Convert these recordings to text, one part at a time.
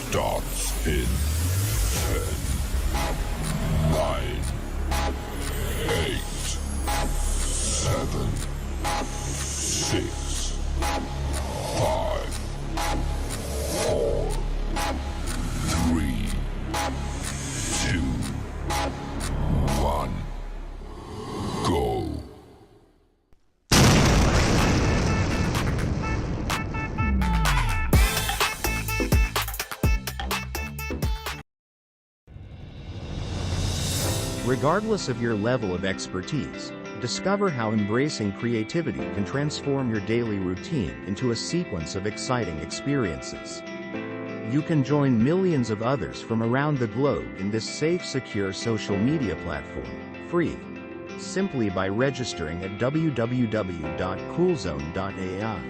starts in 10, 9, 8, 7, 6, 5, 4, 3, 2, 1, go. Regardless of your level of expertise, discover how embracing creativity can transform your daily routine into a sequence of exciting experiences. You can join millions of others from around the globe in this safe, secure social media platform, free, simply by registering at www.coolzone.ai.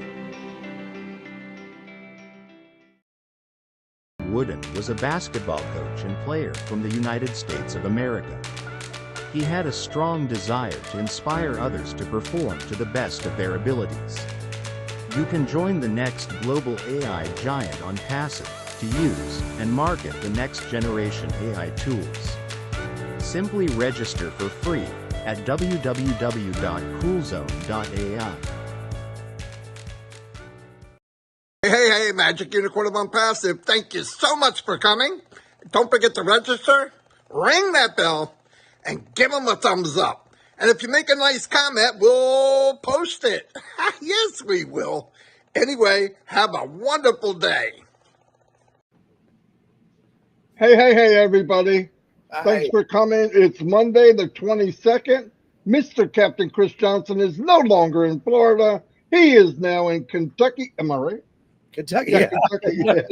Wooden was a basketball coach and player from the United States of America. He had a strong desire to inspire others to perform to the best of their abilities. You can join the next global AI giant ONPASSIVE to use and market the next generation AI tools. Simply register for free at www.coolzone.ai. Hey, Magic Unicorn of ONPASSIVE, thank you so much for coming. Don't forget to register, ring that bell, and give them a thumbs up. And if you make a nice comment, we'll post it. Yes, we will. Anyway, have a wonderful day. Hey, everybody. Thanks for coming. It's Monday, the 22nd. Mr. Captain Chris Johnson is no longer in Florida. He is now in Kentucky. Am I right? Kentucky. Yeah, Kentucky. Yeah.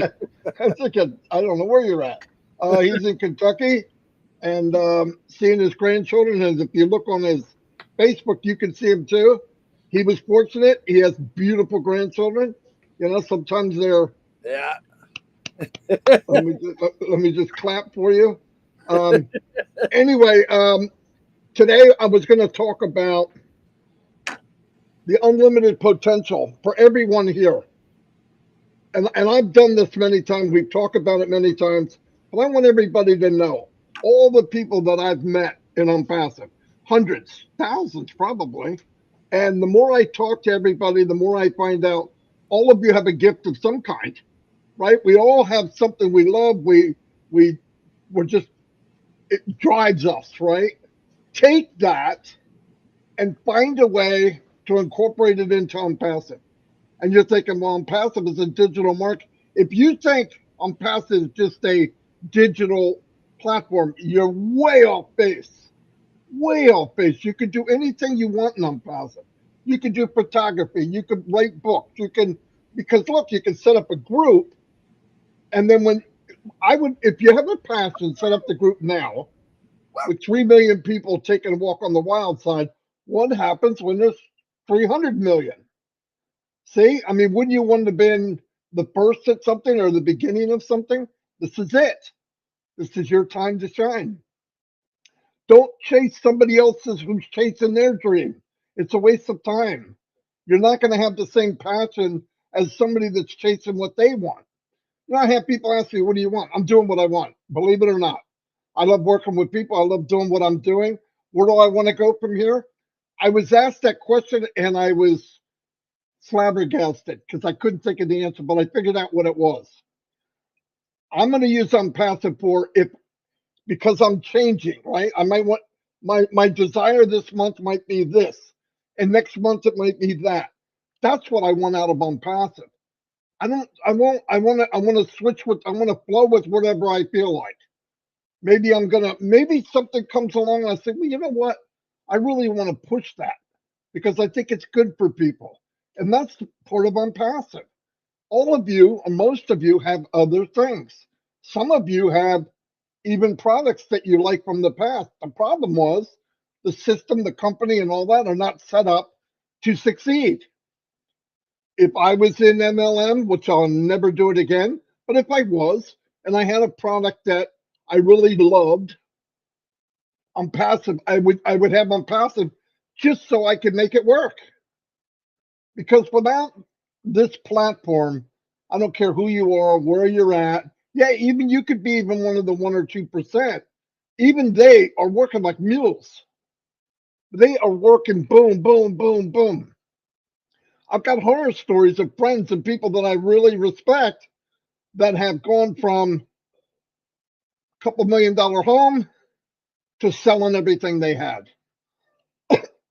I don't know where you're at. He's in Kentucky and seeing his grandchildren. And if you look on his Facebook, you can see him too. He was fortunate. He has beautiful grandchildren. You know, sometimes they're. Yeah. let me just clap for you. Anyway, today I was going to talk about the unlimited potential for everyone here. And I've done this many times. We've talked about it many times. But I want everybody to know all the people that I've met in ONPASSIVE, hundreds, thousands probably. And the more I talk to everybody, the more I find out all of you have a gift of some kind, right? We all have something we love. We're just, it drives us, right? Take that and find a way to incorporate it into ONPASSIVE. And you're thinking, well, ONPASSIVE is a digital market. If you think ONPASSIVE is just a digital platform, you're way off base. Way off base. You can do anything you want in ONPASSIVE. You can do photography. You can write books. You can, because look, you can set up a group. And then if you have a passion, set up the group now with 3 million people taking a walk on the wild side. What happens when there's 300 million? See, I mean, wouldn't you want to have been the first at something or the beginning of something? This is it. This is your time to shine. Don't chase somebody else's who's chasing their dream. It's a waste of time. You're not going to have the same passion as somebody that's chasing what they want. You know, I have people ask me, what do you want? I'm doing what I want, believe it or not. I love working with people. I love doing what I'm doing. Where do I want to go from here? I was asked that question and I was flabbergasted because I couldn't think of the answer, but I figured out what it was. I'm going to use ONPASSIVE because I'm changing, right? I might want my desire this month might be this, and next month it might be that. That's what I want out of ONPASSIVE. I want to switch with, I want to flow with whatever I feel like. Maybe something comes along and I say, well, you know what? I really want to push that because I think it's good for people. And that's part of ONPASSIVE. All of you, or most of you, have other things. Some of you have even products that you like from the past. The problem was the system, the company, and all that are not set up to succeed. If I was in MLM, which I'll never do it again, but if I was, and I had a product that I really loved, ONPASSIVE, I would have ONPASSIVE just so I could make it work. Because without this platform, I don't care who you are, where you're at, Yeah, even you could be even one of the 1 or 2%. Even they are working like mules. They are working boom, boom, boom, boom. I've got horror stories of friends and people that I really respect that have gone from a couple $1 million home to selling everything they had.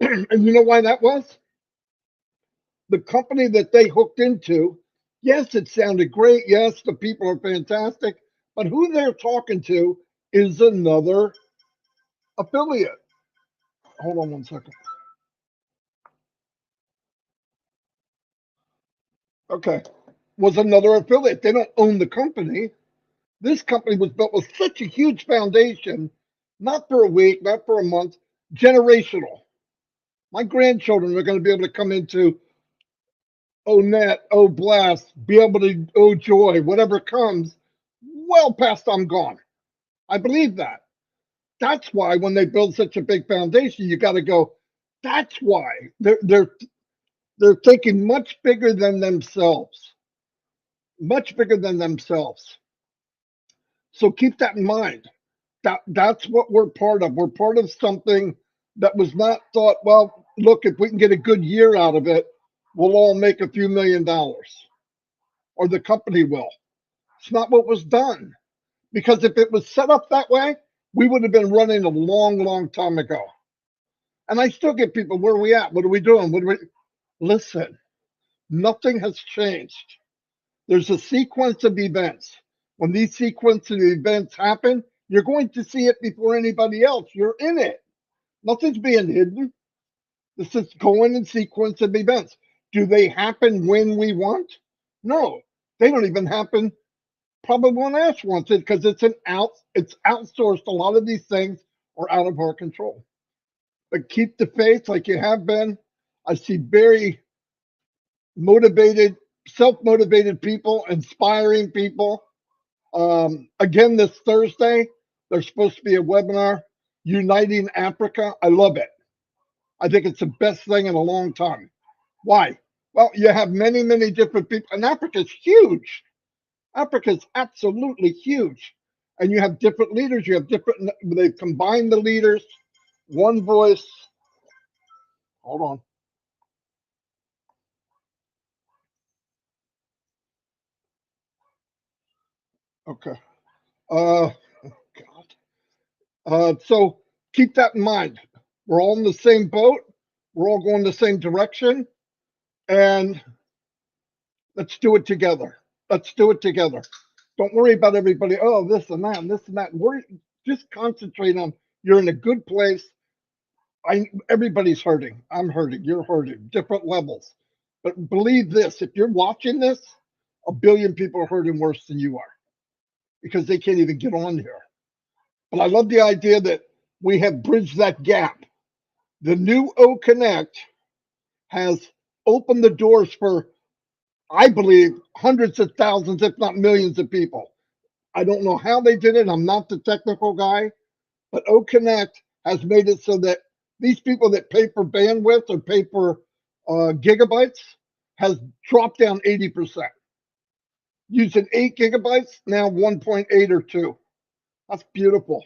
And you know why that was? The company that they hooked into, yes, it sounded great. Yes, the people are fantastic. But who they're talking to is another affiliate. Hold on 1 second. Okay. Was another affiliate. They don't own the company. This company was built with such a huge foundation, not for a week, not for a month, generational. My grandchildren are going to be able to come into oh net, oh blast, be able to oh joy, whatever comes, well past I'm gone. I believe that. That's why when they build such a big foundation, you got to go. That's why they're thinking much bigger than themselves, much bigger than themselves. So keep that in mind. That's what we're part of. We're part of something that was not thought. Well, look, if we can get a good year out of it, we'll all make a few $1 million, or the company will. It's not what was done. Because if it was set up that way, we would have been running a long, long time ago. And I still get people, where are we at? What are we doing? What are we? Listen, nothing has changed. There's a sequence of events. When these sequence of events happen, you're going to see it before anybody else. You're in it. Nothing's being hidden. This is going in sequence of events. Do they happen when we want? No, they don't even happen. Probably won't ask once it because it's outsourced. A lot of these things are out of our control. But keep the faith like you have been. I see very motivated, self-motivated people, inspiring people. Again, this Thursday, there's supposed to be a webinar, Uniting Africa. I love it. I think it's the best thing in a long time. Why? Well, you have many, many different people, and Africa's huge. Africa's absolutely huge. And you have different leaders. You have different, they've combined the leaders, one voice. Hold on. Okay. God. So keep that in mind. We're all in the same boat. We're all going the same direction. And let's do it together. Let's do it together. Don't worry about everybody. Oh, this and that, and this and that. Worry, just concentrate on you're in a good place. Everybody's hurting. I'm hurting. You're hurting. Different levels. But believe this: if you're watching this, 1 billion people are hurting worse than you are because they can't even get on here. But I love the idea that we have bridged that gap. The new O Connect has opened the doors for, I believe, hundreds of thousands, if not millions of people. I don't know how they did it. I'm not the technical guy, but O Connect has made it so that these people that pay for bandwidth or pay for gigabytes has dropped down 80%. Using 8 gigabytes, now 1.8 or 2. That's beautiful.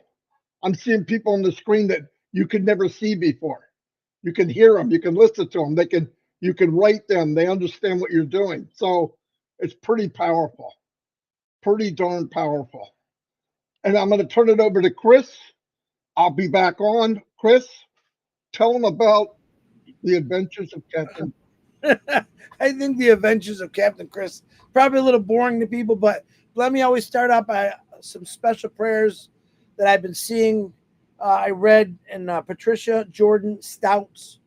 I'm seeing people on the screen that you could never see before. You can hear them, you can listen to them, you can write them, they understand what you're doing. So it's pretty powerful, pretty darn powerful. And I'm going to turn it over to Chris. I'll be back on. Chris, tell them about the adventures of Captain. I think the adventures of Captain Chris probably a little boring to people, but let me always start out by some special prayers that I've been seeing. I read in Patricia Jordan Stouts.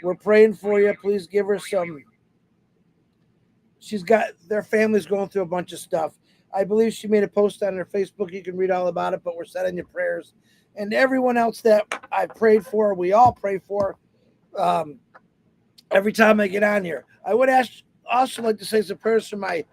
We're praying for you. Please give her some. She's got their family's going through a bunch of stuff. I believe she made a post on her Facebook. You can read all about it, but we're sending you prayers. And everyone else that I prayed for, we all pray for. Every time I get on here, I would also like to say some prayers for my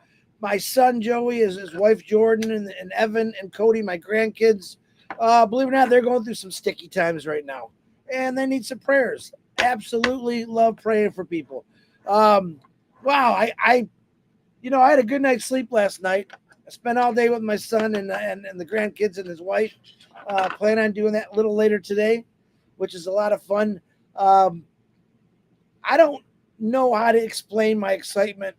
son Joey, his wife Jordan, and Evan and Cody, my grandkids. Believe it or not, they're going through some sticky times right now, and they need some prayers. Absolutely love praying for people. Wow, I had a good night's sleep last night. I spent all day with my son and the grandkids and his wife. Plan on doing that a little later today, which is a lot of fun. I don't know how to explain my excitement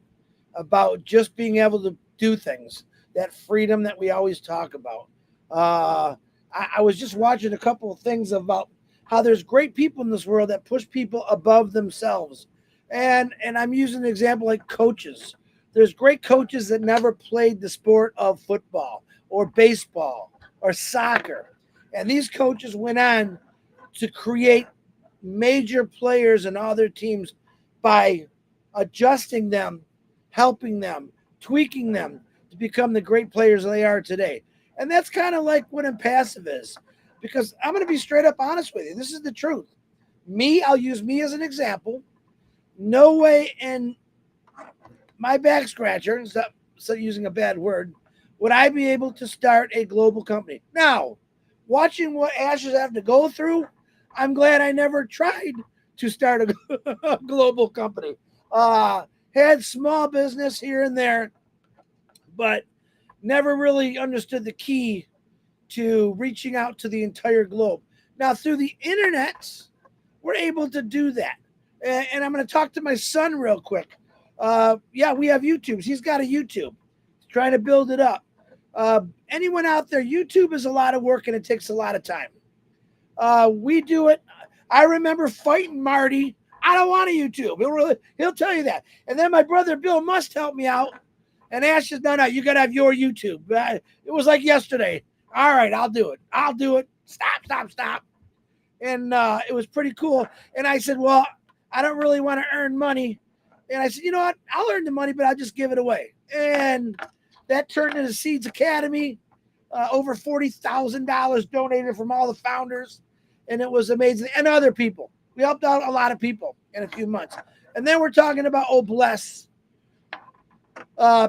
about just being able to do things, that freedom that we always talk about. I was just watching a couple of things about how there's great people in this world that push people above themselves. And I'm using an example like coaches. There's great coaches that never played the sport of football or baseball or soccer. And these coaches went on to create major players in all their teams by adjusting them, helping them, tweaking them to become the great players they are today. And that's kind of like what ONPASSIVE is, because I'm going to be straight up honest with you. This is the truth. I'll use me as an example. No way in my back scratcher, instead of using a bad word, would I be able to start a global company. Now, watching what Ashes have to go through, I'm glad I never tried to start a global company. Had small business here and there, but never really understood the key to reaching out to the entire globe. Now, through the internet, we're able to do that. And I'm going to talk to my son real quick. Yeah, we have YouTubes. He's got a YouTube. He's trying to build it up. Anyone out there, YouTube is a lot of work and it takes a lot of time. We do it. I remember fighting Marty. I don't want a YouTube. He'll tell you that. And then my brother Bill must help me out. And Ash says, no, you got to have your YouTube. It was like yesterday. All right, I'll do it. Stop. And it was pretty cool. And I said, well, I don't really want to earn money. And I said, you know what? I'll earn the money, but I'll just give it away. And that turned into Seeds Academy. Over $40,000 donated from all the founders. And it was amazing. And other people. We helped out a lot of people in a few months. And then we're talking about Bless.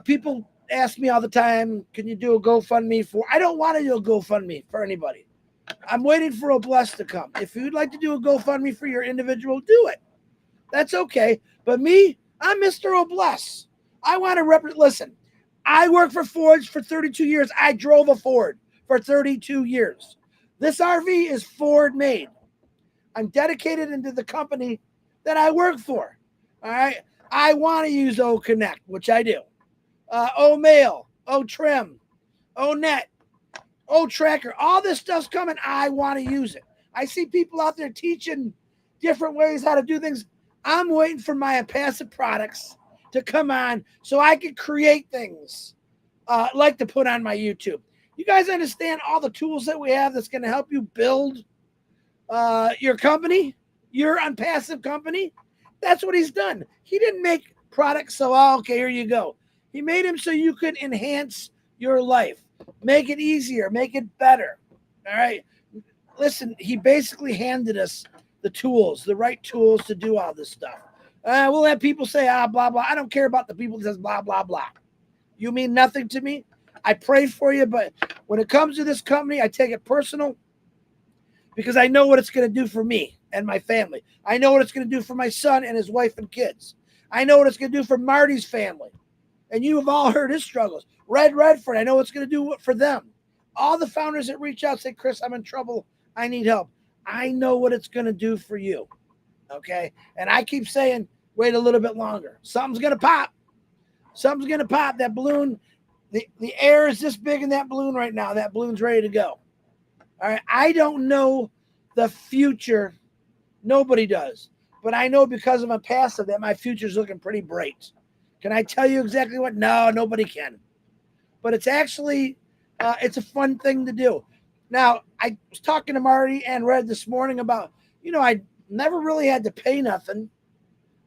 People ask me all the time, can you do a GoFundMe for? I don't want to do a GoFundMe for anybody. I'm waiting for Bless to come. If you'd like to do a GoFundMe for your individual, do it. That's okay. But me, I'm Mr. Bless. I want to listen, I worked for Ford for 32 years. I drove a Ford for 32 years. This RV is Ford made. I'm dedicated into the company that I work for. All right. I want to use Connect, which I do. Mail, Trim, Net, Tracker. All this stuff's coming. I want to use it. I see people out there teaching different ways how to do things. I'm waiting for my ONPASSIVE products to come on so I can create things like to put on my YouTube. You guys understand all the tools that we have that's going to help you build your company, your ONPASSIVE company? That's what he's done. He didn't make products so, okay, here you go. He made them so you could enhance your life, make it easier, make it better. All right. Listen, he basically handed us the tools, the right tools to do all this stuff. We'll have people say, blah, blah. I don't care about the people that says blah, blah, blah. You mean nothing to me. I pray for you, but when it comes to this company, I take it personal because I know what it's going to do for me and my family. I know what it's going to do for my son and his wife and kids. I know what it's going to do for Marty's family. And you have all heard his struggles. Redford, I know what's going to do for them. All the founders that reach out say, Chris, I'm in trouble. I need help. I know what it's going to do for you. Okay? And I keep saying, wait a little bit longer. Something's going to pop. Something's going to pop. That balloon, the air is this big in that balloon right now. That balloon's ready to go. All right? I don't know the future. Nobody does. But I know because of ONPASSIVE that my future's looking pretty bright. Can I tell you exactly what? No, nobody can. But it's actually, it's a fun thing to do. Now, I was talking to Marty and Red this morning about, I never really had to pay nothing.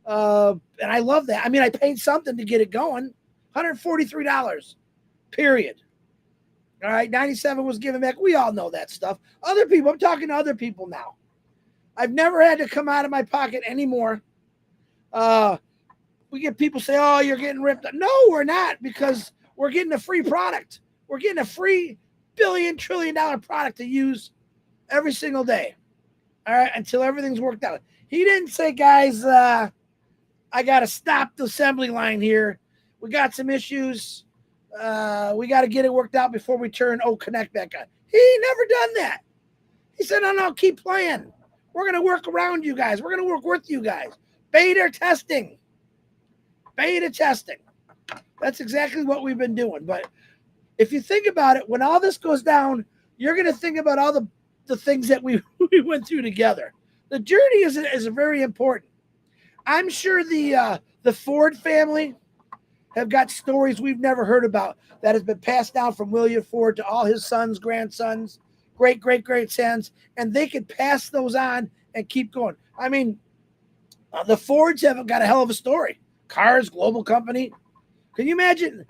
And I love that. I mean, I paid something to get it going. $143, period. All right, 97 was given back. We all know that stuff. Other people, I'm talking to other people now. I've never had to come out of my pocket anymore. We get people say, oh, you're getting ripped. No, we're not, because we're getting a free product. We're getting a free $1 trillion product to use every single day. All right, until everything's worked out. He didn't say, guys, I got to stop the assembly line here. We got some issues. We got to get it worked out before we turn Connect back on. He never done that. He said, no, keep playing. We're going to work around you guys. We're going to work with you guys. Beta testing. That's exactly what we've been doing. But if you think about it, when all this goes down, you're going to think about all the things that we went through together. The journey is very important. I'm sure the Ford family have got stories we've never heard about that has been passed down from William Ford to all his sons, grandsons, great-great-great-sons, and they could pass those on and keep going. I mean, the Fords have got a hell of a story. Cars, global company. Can you imagine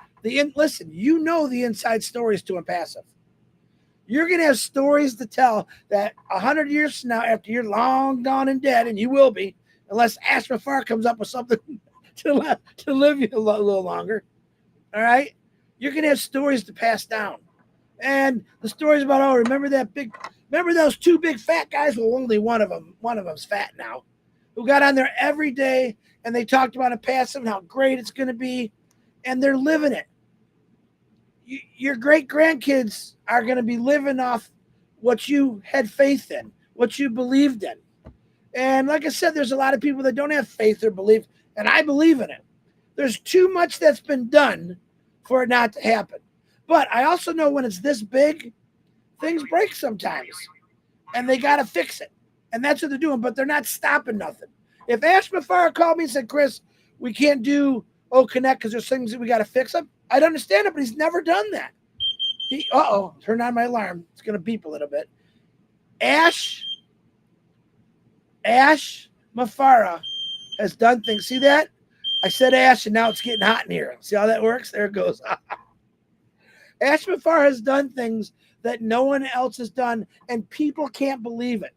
listen, you know the inside stories to ONPASSIVE. You're going to have stories to tell that 100 years from now, after you're long gone and dead, and you will be, unless Ash Mafar comes up with something to live you a little longer. All right? You're going to have stories to pass down. And the stories about, remember those two big fat guys? Well, only one of them's fat now, who got on there every day and they talked about ONPASSIVE and how great it's going to be, and they're living it. Your great grandkids are going to be living off what you had faith in, what you believed in. And like I said, there's a lot of people that don't have faith or belief, and I believe in it. There's too much that's been done for it not to happen. But I also know when it's this big, things break sometimes, and they got to fix it. And that's what they're doing, but they're not stopping nothing. If Ash Mafar called me and said, Chris, we can't do Connect because there's things that we got to fix up, I'd understand it, but he's never done that. Turn on my alarm. It's going to beep a little bit. Ash Mafara has done things. See that? I said Ash, and now it's getting hot in here. See how that works? There it goes. Ash Mafara has done things that no one else has done, and people can't believe it.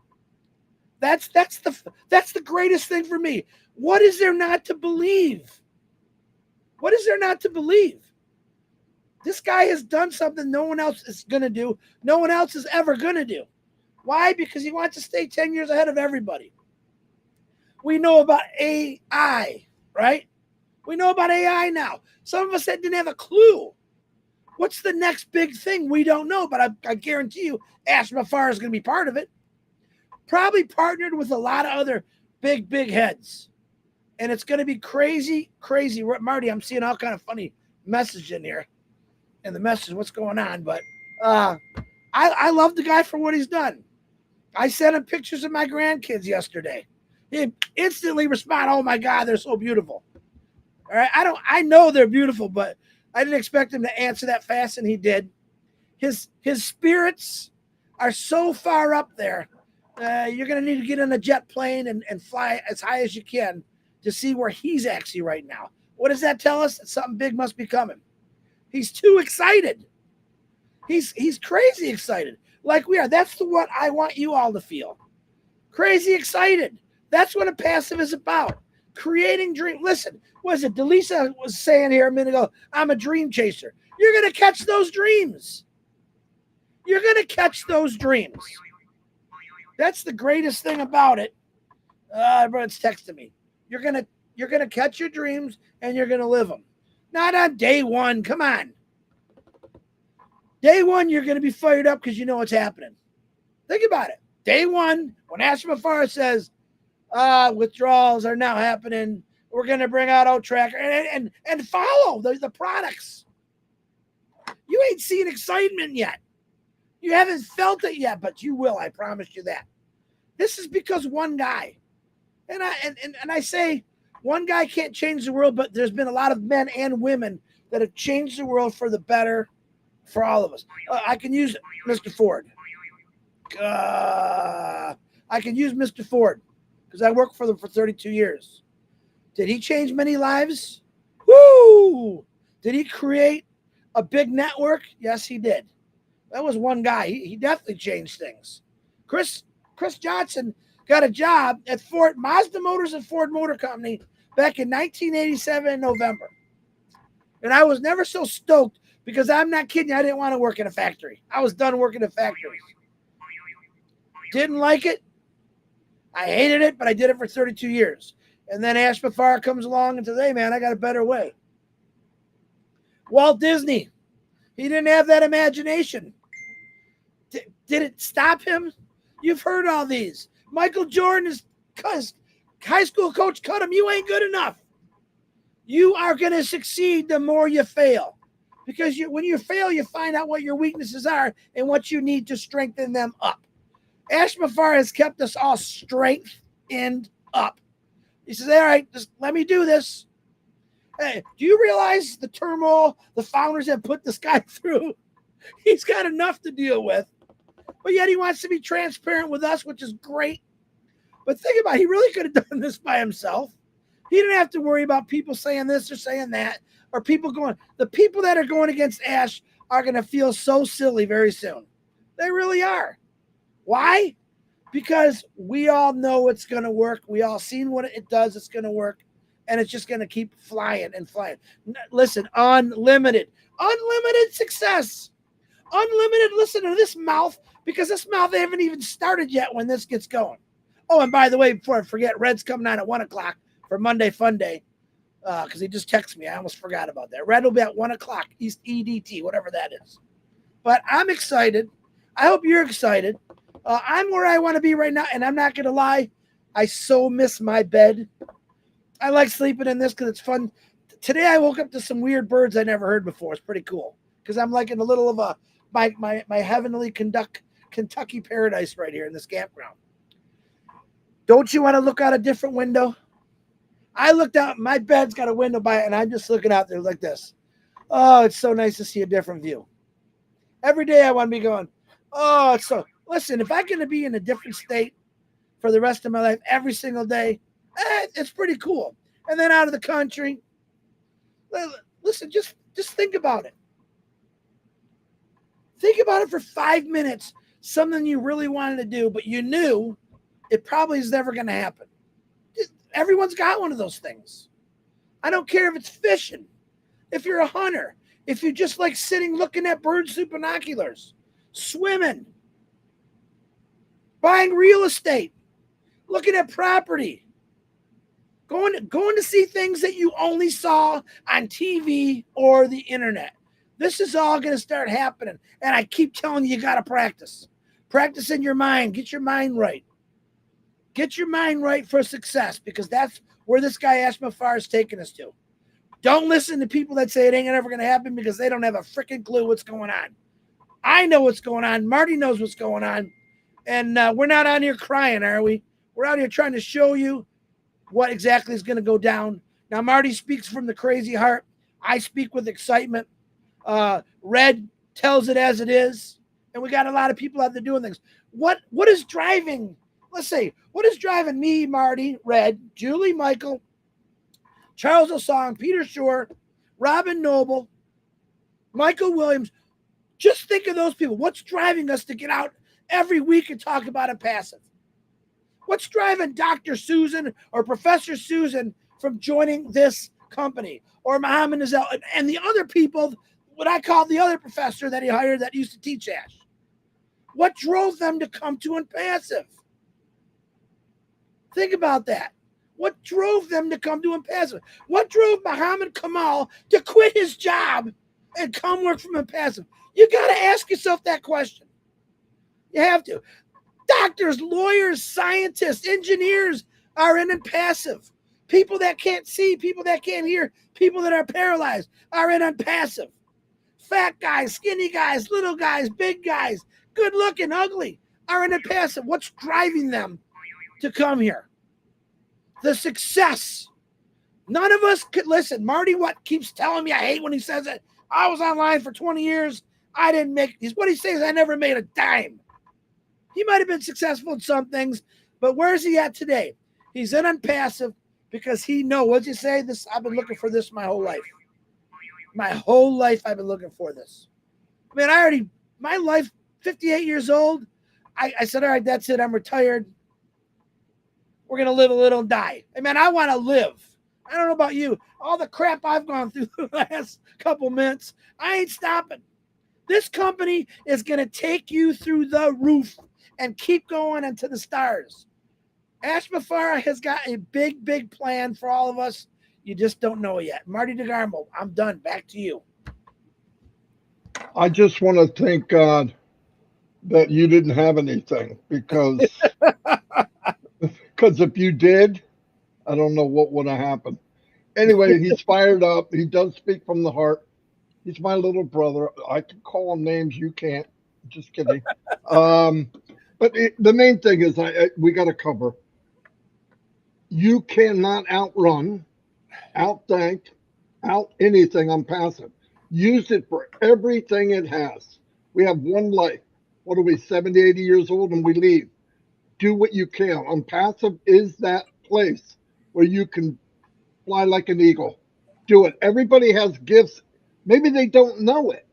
That's the greatest thing for me. What is there not to believe? What is there not to believe? This guy has done something no one else is going to do. No one else is ever going to do. Why? Because he wants to stay 10 years ahead of everybody. We know about AI, right? We know about AI now. Some of us that didn't have a clue. What's the next big thing? We don't know, but I guarantee you Ash Mafar is going to be part of it. Probably partnered with a lot of other big heads. And it's going to be crazy. Marty, I'm seeing all kind of funny message in here. And the message, what's going on? But I love the guy for what he's done. I sent him pictures of my grandkids yesterday. He instantly responded, oh my God, they're so beautiful. All right. I know they're beautiful, but I didn't expect him to answer that fast, and he did. His spirits are so far up there. You're going to need to get in a jet plane and fly as high as you can to see where he's actually right now. What does that tell us? That something big must be coming. He's too excited. He's crazy excited, like we are. That's what I want you all to feel. Crazy excited. That's what ONPASSIVE is about. Creating dream. Listen, what is it? Delisa was saying here a minute ago, I'm a dream chaser. You're going to catch those dreams. You're going to catch those dreams. That's the greatest thing about it. Everyone's texting me. You're gonna catch your dreams and you're gonna live them. Not on day one. Come on. Day one, you're gonna be fired up because you know what's happening. Think about it. Day one, when Ash Mafar says withdrawals are now happening, we're gonna bring out O-Tracker and follow the products. You ain't seen excitement yet. You haven't felt it yet, but you will. I promise you that. This is because one guy, and I say one guy can't change the world, but there's been a lot of men and women that have changed the world for the better for all of us. I can use Mr. Ford. I can use Mr. Ford because I worked for them for 32 years. Did he change many lives? Woo! Did he create a big network? Yes, he did. That was one guy. He definitely changed things. Chris Johnson got a job at Ford Mazda Motors and Ford Motor Company back in 1987 in November. And I was never so stoked because I'm not kidding you. I didn't want to work in a factory. I was done working in factories. Didn't like it. I hated it, but I did it for 32 years. And then Ash Mafar comes along and says, hey, man, I got a better way. Walt Disney He didn't have that imagination. Did it stop him? You've heard all these. Michael Jordan is high school coach cut him. You ain't good enough. You are going to succeed the more you fail. Because when you fail, you find out what your weaknesses are and what you need to strengthen them up. Ash Mafar has kept us all strengthened up. He says, all right, just let me do this. Hey, do you realize the turmoil the founders have put this guy through? He's got enough to deal with. But yet he wants to be transparent with us, which is great. But think about it. He really could have done this by himself. He didn't have to worry about people saying this or saying that, or people going. The people that are going against Ash are going to feel so silly very soon. They really are. Why? Because we all know it's going to work. We all seen what it does. It's going to work. And it's just going to keep flying and flying. Listen, unlimited success. Unlimited, listen to this mouth, because this mouth, they haven't even started yet when this gets going. Oh, and by the way, before I forget, Red's coming on at 1 o'clock for Monday Fun Day, because he just texted me. I almost forgot about that. Red will be at 1 o'clock, East EDT, whatever that is. But I'm excited. I hope you're excited. I'm where I want to be right now, and I'm not going to lie. I so miss my bed. I like sleeping in this because it's fun. Today I woke up to some weird birds I never heard before. It's pretty cool because I'm like in the little of my heavenly Kentucky paradise right here in this campground. Don't you want to look out a different window? I looked out. My bed's got a window by it, and I'm just looking out there like this. Oh, it's so nice to see a different view. Every day I want to be going, oh, it's so. Listen, if I'm going to be in a different state for the rest of my life every single day, it's pretty cool. And then out of the country, listen, just think about it. Think about it for 5 minutes, something you really wanted to do, but you knew it probably is never going to happen. Everyone's got one of those things. I don't care if it's fishing, if you're a hunter, if you just like sitting looking at birds through binoculars, swimming, buying real estate, looking at property, going to see things that you only saw on TV or the internet. This is all going to start happening. And I keep telling you, you got to practice. Practice in your mind. Get your mind right. Get your mind right for success, because that's where this guy Ash Mafar is taking us to. Don't listen to people that say it ain't ever going to happen, because they don't have a freaking clue what's going on. I know what's going on. Marty knows what's going on. And we're not out here crying, are we? We're out here trying to show you what exactly is going to go down. Now, Marty speaks from the crazy heart. I speak with excitement. Red tells it as it is. And we got a lot of people out there doing things. What is driving, let's say, what is driving me, Marty, Red, Julie, Michael, Charles Osong, Peter Shore, Robin Noble, Michael Williams? Just think of those people. What's driving us to get out every week and talk about ONPASSIVE? What's driving Dr. Susan or Professor Susan from joining this company, or Muhammad Nazel and the other people, what I call the other professor that he hired that used to teach Ash? What drove them to come to ONPASSIVE? Think about that. What drove them to come to ONPASSIVE? What drove Muhammad Kamal to quit his job and come work from ONPASSIVE? You got to ask yourself that question. You have to. Doctors, lawyers, scientists, engineers are in ONPASSIVE. People that can't see, people that can't hear, people that are paralyzed are in ONPASSIVE. Fat guys, skinny guys, little guys, big guys, good looking, ugly, are in ONPASSIVE. What's driving them to come here? The success. None of us could listen. Marty keeps telling me, I hate when he says it. I was online for 20 years. I didn't make, what he says, I never made a dime. He might have been successful in some things, but where's he at today? He's in ONPASSIVE because he knows. What'd you say? This, I've been looking for this my whole life. My whole life I've been looking for this. I mean, my life, 58 years old, I said, all right, that's it. I'm retired. We're going to live a little and die. I mean, I want to live. I don't know about you. All the crap I've gone through the last couple minutes, I ain't stopping. This company is going to take you through the roof and keep going into the stars. Ash Mafara has got a big, big plan for all of us. You just don't know it yet. Marty DeGarmo, I'm done. Back to you. I just want to thank God that you didn't have anything because if you did, I don't know what would have happened. Anyway, he's fired up. He does speak from the heart. He's my little brother. I can call him names. You can't. Just kidding. Um, the main thing is, we got to cover. You cannot outrun, outthink, out anything on passive. Use it for everything it has. We have one life. What are we, 70, 80 years old, and we leave? Do what you can. On passive is that place where you can fly like an eagle. Do it. Everybody has gifts. Maybe they don't know it.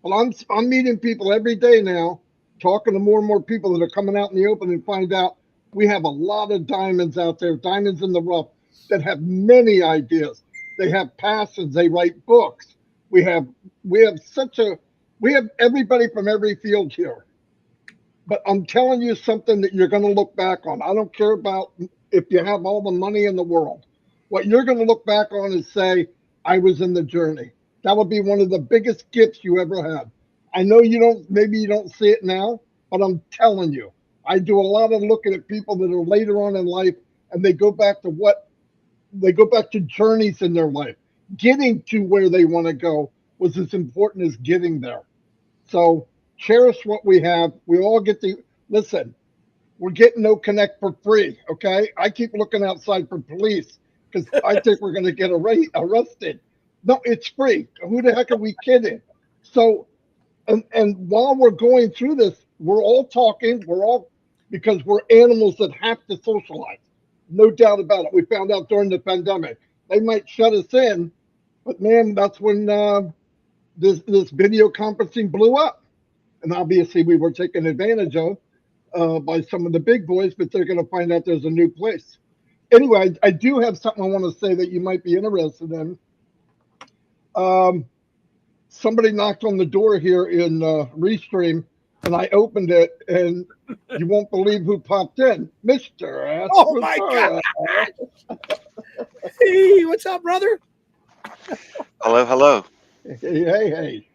Well, I'm meeting people every day now, talking to more and more people that are coming out in the open and find out we have a lot of diamonds out there, diamonds in the rough that have many ideas. They have passions. They write books. We have we have such a we have everybody from every field here. But I'm telling you something that you're going to look back on. I don't care about if you have all the money in the world. What you're going to look back on is say, I was in the journey. That would be one of the biggest gifts you ever had. I know you don't, maybe you don't see it now, but I'm telling you, I do a lot of looking at people that are later on in life and they go back to journeys in their life. Getting to where they want to go was as important as getting there. So cherish what we have. We all get to listen. We're getting no connect for free. Okay, I keep looking outside for police because I think we're going to get arrested. No, it's free. Who the heck are we kidding? So, and while we're going through this, we're all talking. We're all because we're animals that have to socialize. No doubt about it. We found out during the pandemic they might shut us in, but man, that's when this video conferencing blew up, and obviously we were taken advantage of by some of the big boys, but they're going to find out there's a new place. Anyway, I do have something I want to say that you might be interested in. Um, Somebody knocked on the door here in Restream, and I opened it, and you won't believe who popped in, Mister Oh my God! Asperger. Hey, what's up, brother? Hello, hello. Hey, hey, hey!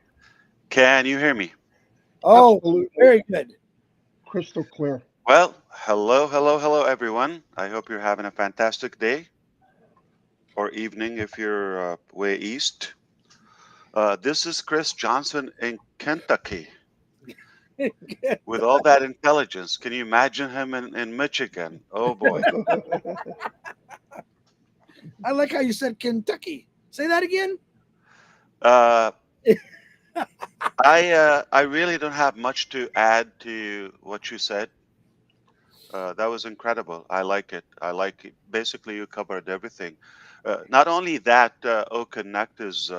Can you hear me? Oh, Absolutely very good. crystal clear. Well, hello, hello, hello, everyone. I hope you're having a fantastic day or evening if you're way east. This is Chris Johnson in Kentucky with all that intelligence. Can you imagine him in Michigan? Oh boy. I like how you said Kentucky. Say that again. Uh, I really don't have much to add to what you said. That was incredible. I like it. I like it. Basically, you covered everything. Not only that, O Connect is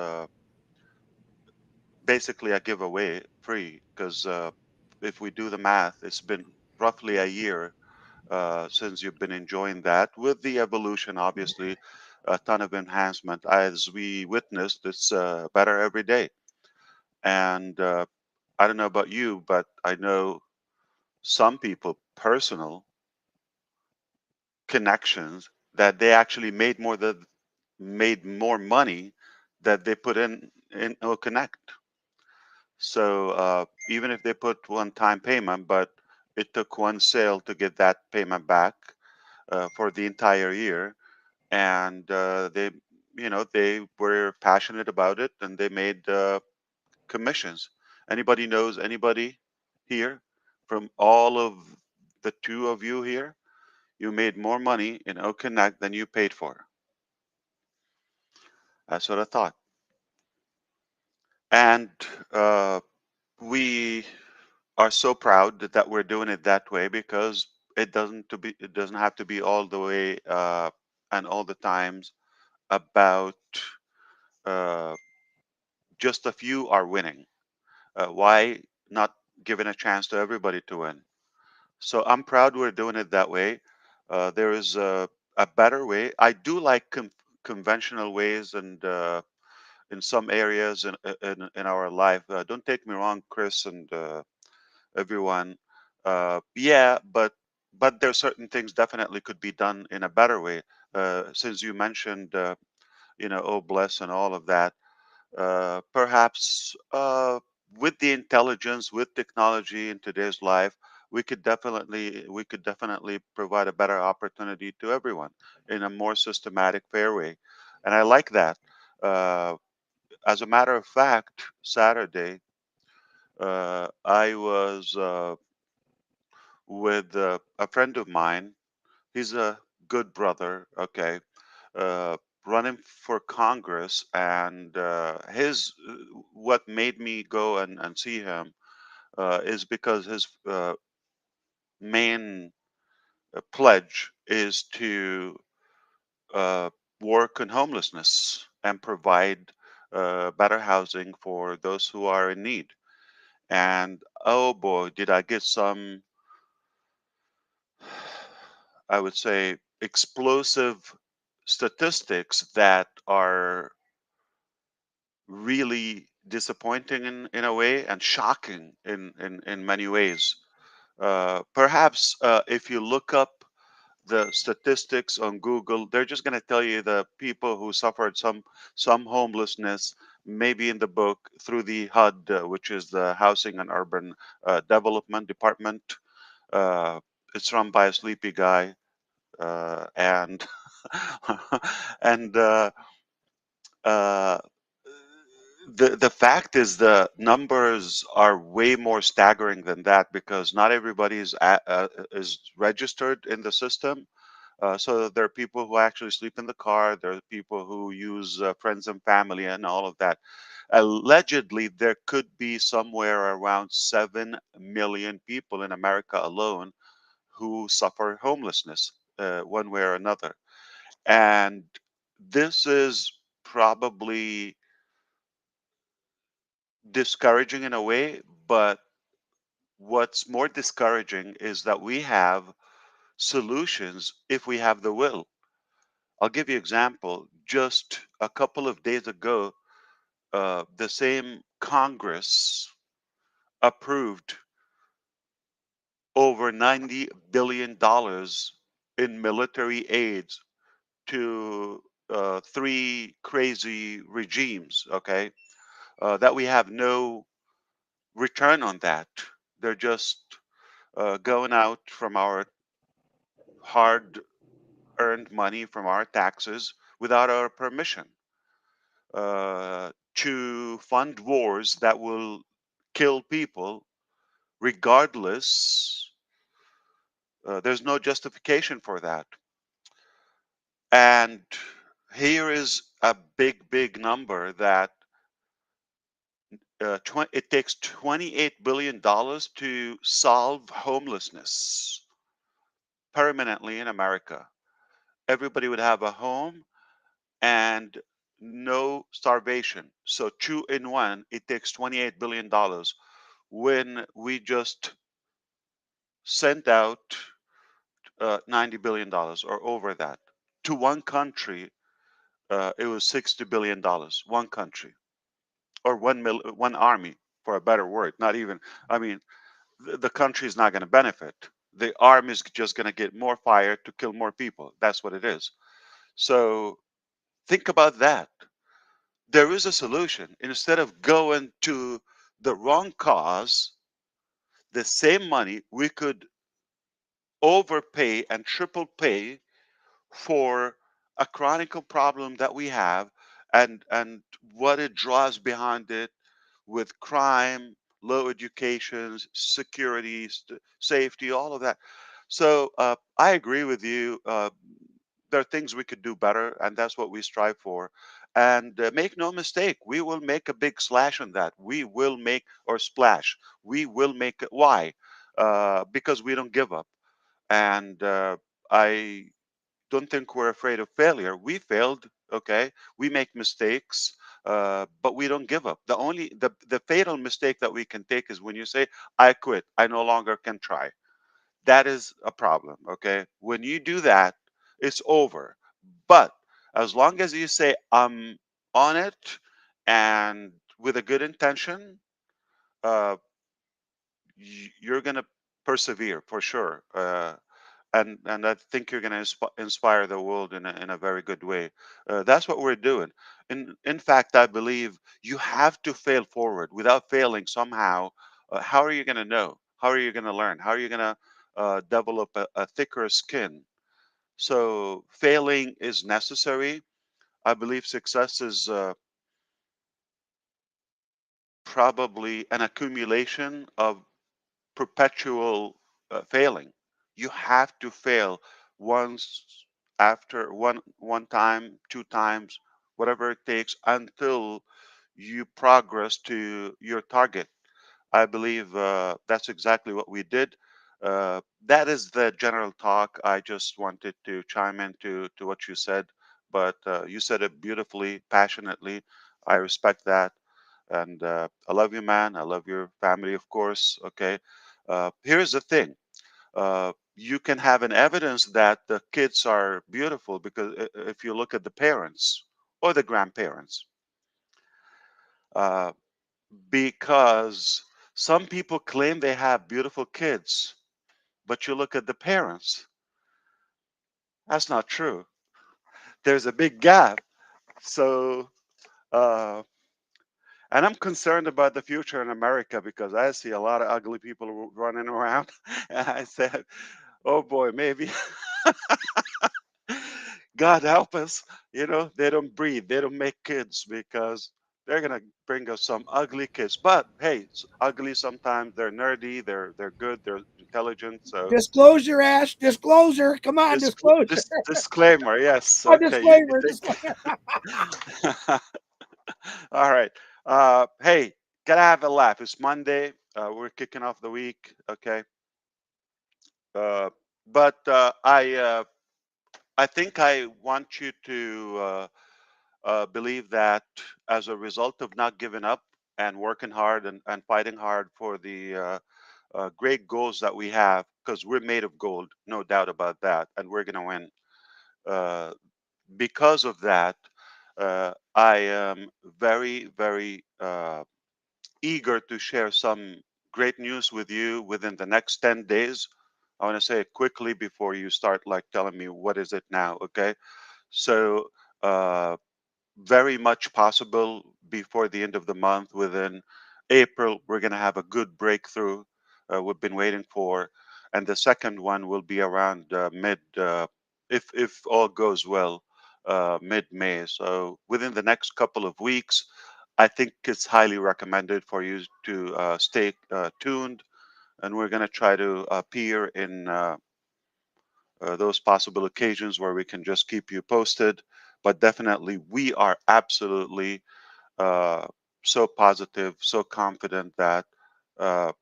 basically a giveaway free because if we do the math, it's been roughly a year since you've been enjoying that. With the evolution, obviously, a ton of enhancement. As we witnessed, it's better every day. And I don't know about you, but I know some people, personal connections, that they actually made more money that they put in O Connect. So even if they put one-time payment, but it took one sale to get that payment back for the entire year, and they were passionate about it, and they made commissions. Anybody knows anybody here from all of the two of you here? You made more money in O Connect than you paid for. That's what I thought. And uh, we are so proud that we're doing it that way because it doesn't have to be all the way and all the times about uh, just a few are winning. Why not giving a chance to everybody to win? So I'm proud we're doing it that way. There is a better way. I do like conventional ways and in some areas in our life. Don't take me wrong, Chris and everyone. Yeah, but there are certain things definitely could be done in a better way. Since you mentioned, oh bless and all of that, perhaps. with the intelligence, with technology in today's life, we could definitely provide a better opportunity to everyone in a more systematic, fair way, and I like that. Uh, as a matter of fact, Saturday, I was with a friend of mine. He's a good brother, okay, uh, running for Congress, and his what made me go and see him is because his main pledge is to uh, work on homelessness and provide better housing for those who are in need. And oh boy, did I get some, I would say, explosive statistics that are really disappointing in a way and shocking in many ways. Perhaps if you look up the statistics on Google, they're just going to tell you the people who suffered some homelessness, maybe in the book through the HUD, which is the Housing and Urban Development Department. Uh, it's run by a sleepy guy, and and uh, the fact is the numbers are way more staggering than that because not everybody is registered in the system. So there are people who actually sleep in the car. There are people who use friends and family and all of that. Allegedly, there could be somewhere around 7 million people in America alone who suffer homelessness one way or another. And this is probably discouraging in a way, but what's more discouraging is that we have solutions if we have the will. I'll give you an example. Just a couple of days ago, the same Congress approved over $90 billion in military aids to three crazy regimes, okay? That we have no return on that. They're just going out from our hard earned money from our taxes without our permission to fund wars that will kill people regardless. There's no justification for that. And here is a big number that it takes $28 billion to solve homelessness permanently in America. Everybody would have a home and no starvation. So two in one, it takes $28 billion when we just sent out $90 billion or over that to one country. It was $60 billion, one country or one army, for a better word. Not even, I mean, the country is not going to benefit. The army is just going to get more fire to kill more people. That's what it is. So think about that. There is a solution. Instead of going to the wrong cause, the same money we could overpay and triple pay for a chronic problem that we have, and what it draws behind it with crime, low education, security, safety, all of that. So I agree with you. There are things we could do better, and that's what we strive for. And make no mistake, we will make a big slash on that. We will make, or splash. We will make it. Why? Because we don't give up. And I don't think we're afraid of failure. We failed, okay? We make mistakes, but we don't give up. The fatal mistake that we can take is when you say, "I quit. I no longer can try." That is a problem, okay? When you do that, it's over. But as long as you say, "I'm on it," and with a good intention, uh, you're gonna persevere for sure. and I think you're going to inspire the world in a very good way. That's what we're doing. In fact, I believe you have to fail forward. Without failing somehow, how are you going to know? How are you going to learn? How are you going to develop a thicker skin? So failing is necessary. I believe success is probably an accumulation of perpetual failing. You have to fail once, after one time, two times, whatever it takes, until you progress to your target. I believe that's exactly what we did. That is the general talk. I just wanted to chime in to what you said, but you said it beautifully, passionately. I respect that. And I love you, man. I love your family, of course. Okay. Here's the thing. You can have an evidence that the kids are beautiful because if you look at the parents or the grandparents, uh, because some people claim they have beautiful kids, but you look at the parents, that's not true. There's a big gap. So, uh, and I'm concerned about the future in America because I see a lot of ugly people running around. And I said, oh boy, maybe God help us. They don't breed, they don't make kids because they're gonna bring us some ugly kids. But hey, ugly sometimes they're nerdy, they're good, they're intelligent. So Disclosure, Ash. Disclosure. Come on, disclosure. disclaimer, yes, A okay, you disclaimer. can take. All right. Hey, gotta have a laugh. It's Monday. We're kicking off the week. Okay. Uh, but I think I want you to believe that as a result of not giving up and working hard and fighting hard for the great goals that we have, because we're made of gold, no doubt about that, and we're gonna win. Uh, because of that, I am very, very eager to share some great news with you within the next 10 days. I want to say it quickly before you start like telling me what is it now, okay? So, very much possible before the end of the month, within April, we're going to have a good breakthrough we've been waiting for. And the second one will be around if all goes well, mid-May. So within the next couple of weeks, I think it's highly recommended for you to stay tuned. And we're going to try to appear in those possible occasions where we can just keep you posted. But definitely, we are absolutely uh, so positive, so confident that uh,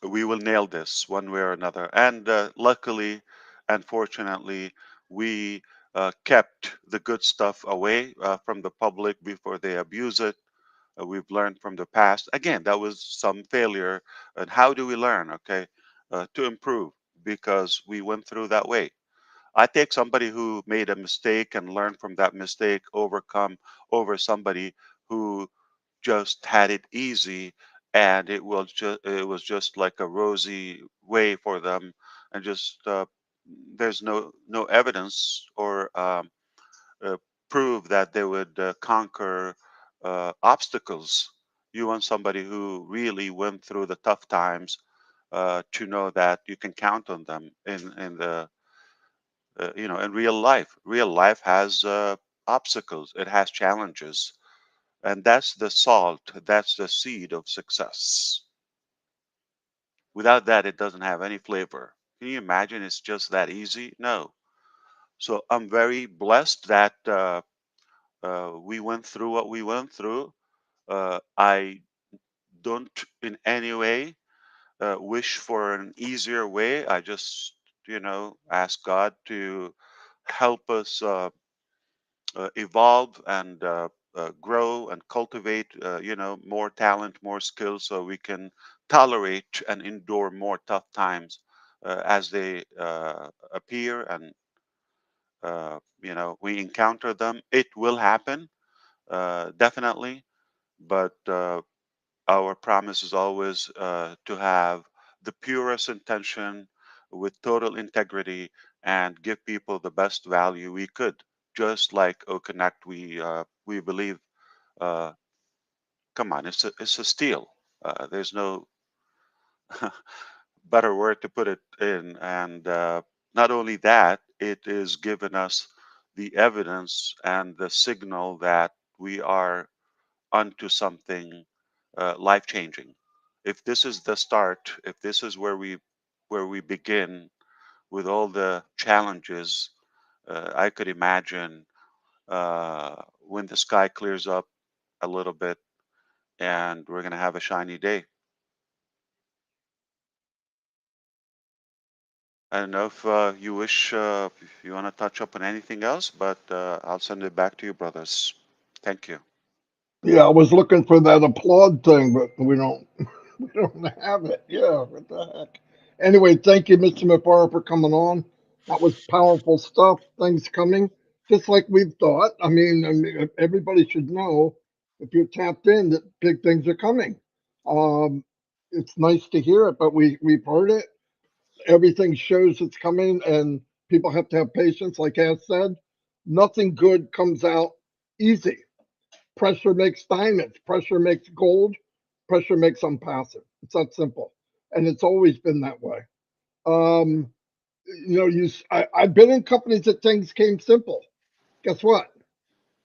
we will nail this one way or another. And luckily and fortunately, we kept the good stuff away from the public before they abuse it. We've learned from the past. Again, that was some failure. And how do we learn? Okay, to improve because we went through that way. I take somebody who made a mistake and learn from that mistake, overcome over somebody who just had it easy and it was just like a rosy way for them and just there's no evidence or uh, prove that they would conquer obstacles. You want somebody who really went through the tough times to know that you can count on them in the in real life. Real life has obstacles, it has challenges, and that's the salt, that's the seed of success. Without that, it doesn't have any flavor. Can you imagine it's just that easy? No. So I'm very blessed that we went through what we went through. I don't in any way wish for an easier way. I just, ask God to help us evolve and grow and cultivate, more talent, more skills, so we can tolerate and endure more tough times as they appear and we encounter them. It will happen, definitely, but our promise is always to have the purest intention, with total integrity and give people the best value we could. Just like Connect, we believe. Uh, Come on, it's a steal. There's no better word to put it in. And not only that, it is given us the evidence and the signal that we are onto something life changing. If this is the start, if this is where we begin with all the challenges, I could imagine when the sky clears up a little bit and we're going to have a shiny day. I don't know if you wish, if you want to touch up on anything else, but I'll send it back to you, brothers. Thank you. Yeah, I was looking for that applaud thing, but we don't we don't have it. Yeah, what the heck? Anyway, thank you, Mr. McFarland, for coming on. That was powerful stuff. Things coming, just like we've thought. I mean, everybody should know if you're tapped in that big things are coming. Um, it's nice to hear it, but we've heard it. Everything shows it's coming, and people have to have patience. Like I said, nothing good comes out easy. Pressure makes diamonds. Pressure makes gold. Pressure makes them passive. It's that simple, and it's always been that way. Um, I've been in companies that things came simple. Guess what?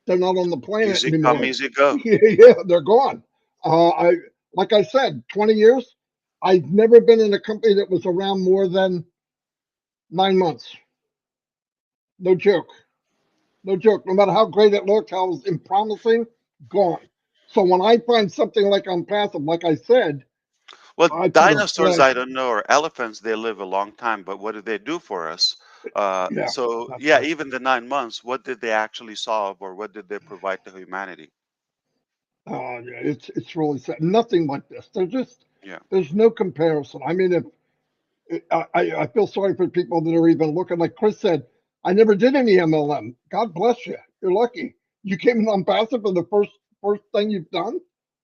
They're not on the planet Easy come, anymore. easy go. Yeah, they're gone. I like I said, 20 years. I've never been in a company that was around more than 9 months. No joke. No joke. No matter how great it looked, how it was promising, gone. So when I find something like I'm passive, like I said, Well, I put a dinosaurs, flag. I don't know, or elephants, they live a long time, but what did they do for us? Yeah, So, that's yeah, right. even the 9 months, what did they actually solve or what did they provide to humanity? Yeah, it's really sad. Nothing like this. Yeah. There's no comparison. I mean, if I feel sorry for people that are even looking. Like Chris said, I never did any MLM. God bless you. You're lucky. You came in on passive for the first thing you've done.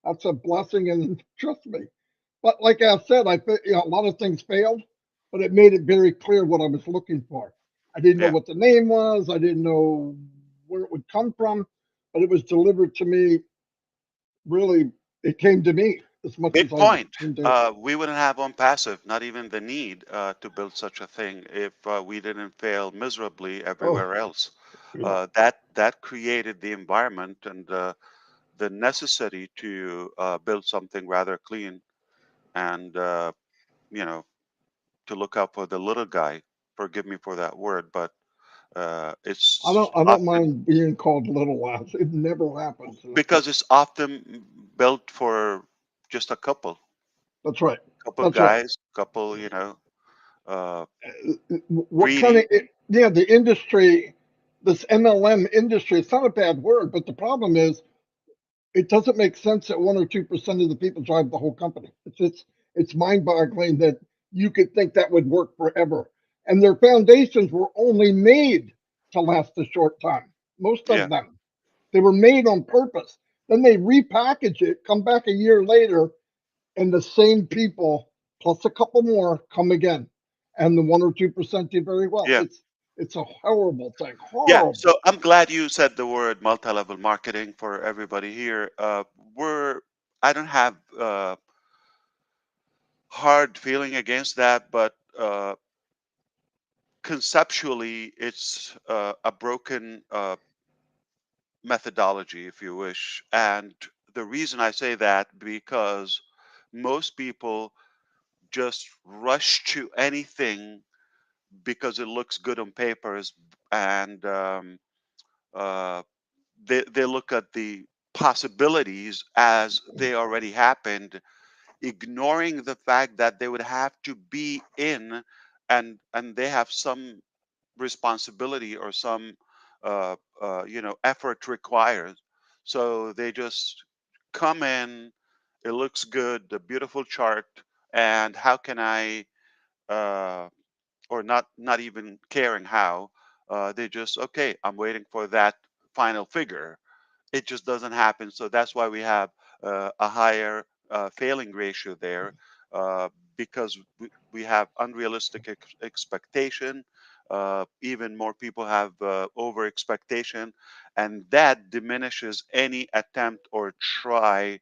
That's a blessing, and trust me. But like I said, a lot of things failed, but it made it very clear what I was looking for. I didn't know Yeah. what the name was. I didn't know where it would come from, but it was delivered to me. Really, it came to me as much Big as I point. came to it. We wouldn't have on passive, not even the need to build such a thing if we didn't fail miserably Oh, everywhere else. yeah. That created the environment and the necessity to build something rather clean and you know to look out for the little guy. Forgive me for that word, but it's I don't often mind being called little lads. It never happens. because it's often built for just a That's right. couple That's right. guys, couple uh, What kind of greedy. yeah, the industry, this MLM industry, it's not a bad word, but the problem is it doesn't make sense that 1 or 2% of the people drive the whole company. It's mind-boggling that you could think that would work forever. And their foundations were only made to last a short time. Most Yeah, of them. They were made on purpose. Then they repackage it, come back a year later, and the same people plus a couple more come again. And the 1 or 2% do very well. yeah, It's a horrible thing. yeah. Horrible. So I'm glad you said the word multi-level marketing for everybody here. We're I don't have hard feeling against that, but conceptually, it's a broken methodology, if you wish. And the reason I say that because most people just rush to anything because it looks good on papers, and uh, they look at the possibilities as they already happened, ignoring the fact that they would have to be in and they have some responsibility or some effort required. So they just come in, it looks good, the beautiful chart, and how can I uh, or not even caring how, they just, okay, I'm waiting for that final figure. It just doesn't happen. So that's why we have a higher failing ratio there. uh, because we have unrealistic expectation. Even more people have over expectation, and that diminishes any attempt or try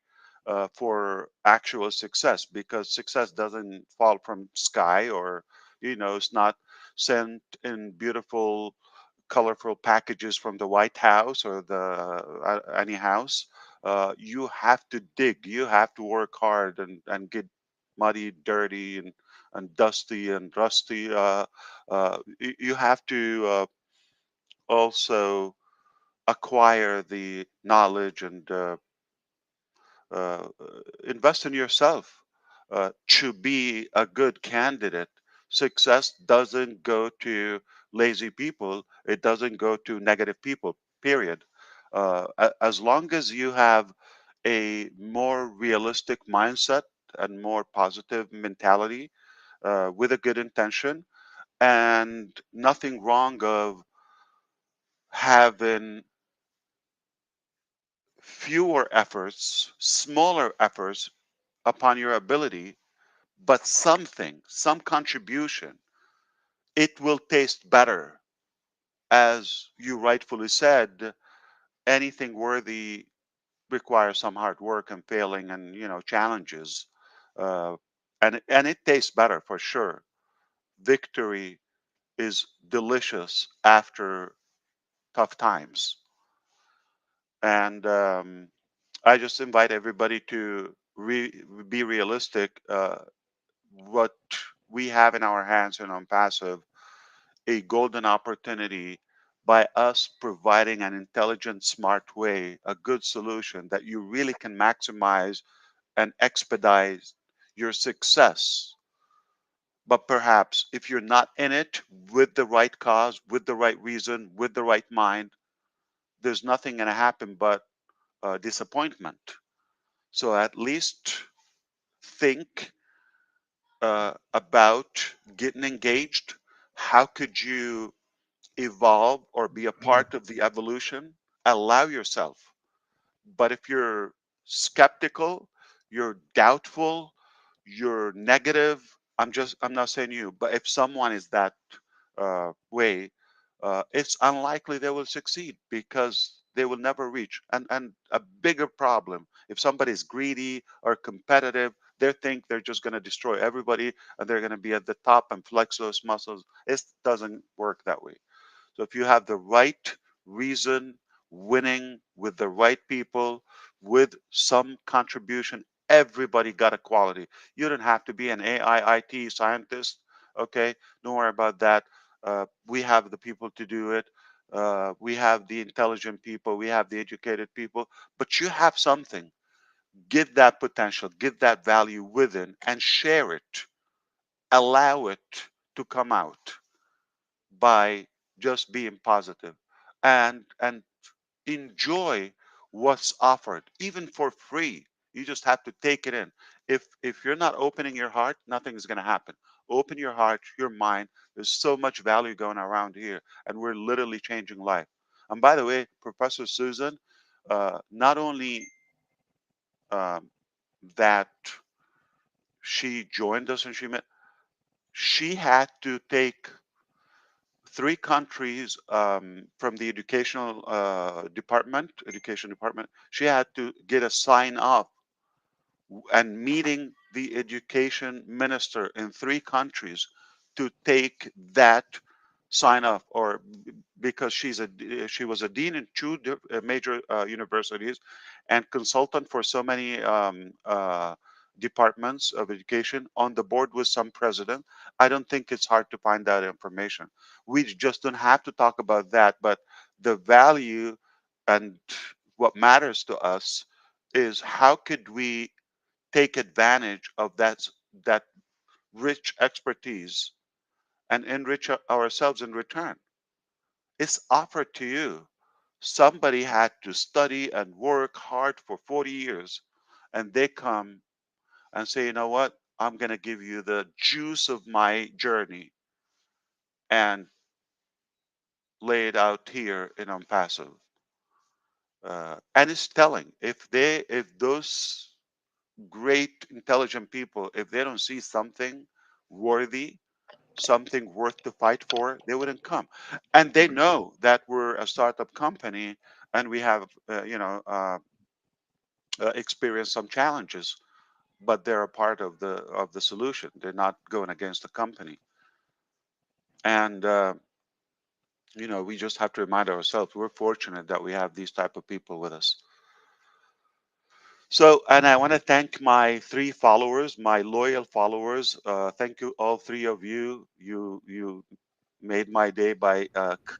for actual success, because success doesn't fall from sky, or it's not sent in beautiful colorful packages from the White House or the any house. You have to dig. You have to work hard and get muddy, dirty, and dusty and rusty. You have to also acquire the knowledge and uh, invest in yourself to be a good candidate. Success doesn't go to lazy people. It doesn't go to negative people, period. As long as you have a more realistic mindset and more positive mentality with a good intention, and nothing wrong of having fewer efforts, smaller efforts upon your ability, but something, some contribution, it will taste better. As you rightfully said, anything worthy requires some hard work and failing and challenges, uh, and it tastes better for sure. Victory is delicious after tough times, and I just invite everybody to be realistic. What we have in our hands and on passive, a golden opportunity by us providing an intelligent, smart way, a good solution that you really can maximize and expedite your success. But perhaps if you're not in it with the right cause, with the right reason, with the right mind, there's nothing going to happen but disappointment. So at least think about getting engaged. How could you evolve or be a part of the evolution? Allow yourself. But if you're skeptical, you're doubtful, you're negative, I'm not saying you, but if someone is that way, it's unlikely they will succeed, because they will never reach. And a bigger problem, if somebody's greedy or competitive, they think they're just going to destroy everybody and they're going to be at the top and flex those muscles. It doesn't work that way. So if you have the right reason, winning with the right people, with some contribution, everybody got a quality. You don't have to be an AI IT scientist. Okay, don't worry about that. We have the people to do it. We have the intelligent people. We have the educated people. But you have something. Get that potential, get that value within, and share it. Allow it to come out by just being positive, and enjoy what's offered even for free. You just have to take it in. If you're not opening your heart, nothing is going to happen. Open your heart, your mind. There's so much value going around here, and we're literally changing life. And by the way, Professor Susan, not only um, that she joined us and she had to take three countries from the education department. She had to get a sign off and meeting the education minister in three countries to take that sign off, or because she was a dean in two major universities and consultant for so many departments of education, on the board with some president. I don't think it's hard to find that information. We just don't have to talk about that, but the value and what matters to us is how could we take advantage of that rich expertise and enrich ourselves in return. It's offered to you. Somebody had to study and work hard for 40 years, and they come and say, you know what? I'm going to give you the juice of my journey and lay it out here in Unpassive. And it's telling. If those great, intelligent people, if they don't see something worthy, something worth to fight for, they wouldn't come. And they know that we're a startup company and we have, experienced some challenges, but they're a part of the solution. They're not going against the company. And we just have to remind ourselves we're fortunate that we have these type of people with us. So, and I want to thank my 3 followers, my loyal followers. Thank you, all 3 of you. You made my day by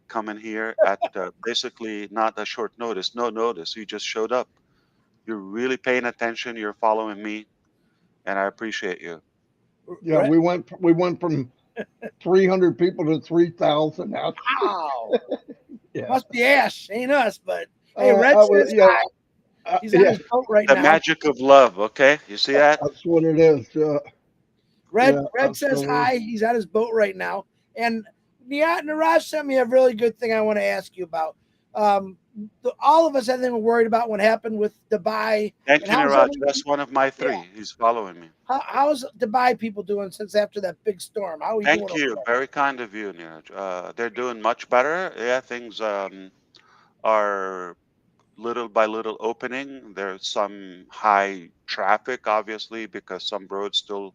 coming here at basically not a short notice, no notice. You just showed up. You're really paying attention. You're following me, and I appreciate you. Yeah, Right. we went from 300 people to 3,000. That's Wow. yeah. Must be Ash, ain't us. But hey, Red I was says yeah hi. He's on yeah. his boat right The now. magic of love. Okay, you see that? That's what it is. Red Yeah, Red says absolutely. hi. He's on his boat right now. And Niraj sent me a really good thing I want to ask you about. All of us, I think, were worried about what happened with Dubai Thank and you, how's Niraj. everyone. That's one of my Yeah, 3. He's following me. how's Dubai people doing since after that big storm? How are we doing Thank over you. there? Very kind of you, Niraj. They're doing much better. Yeah, things are little by little opening. There's some high traffic, obviously, because some roads still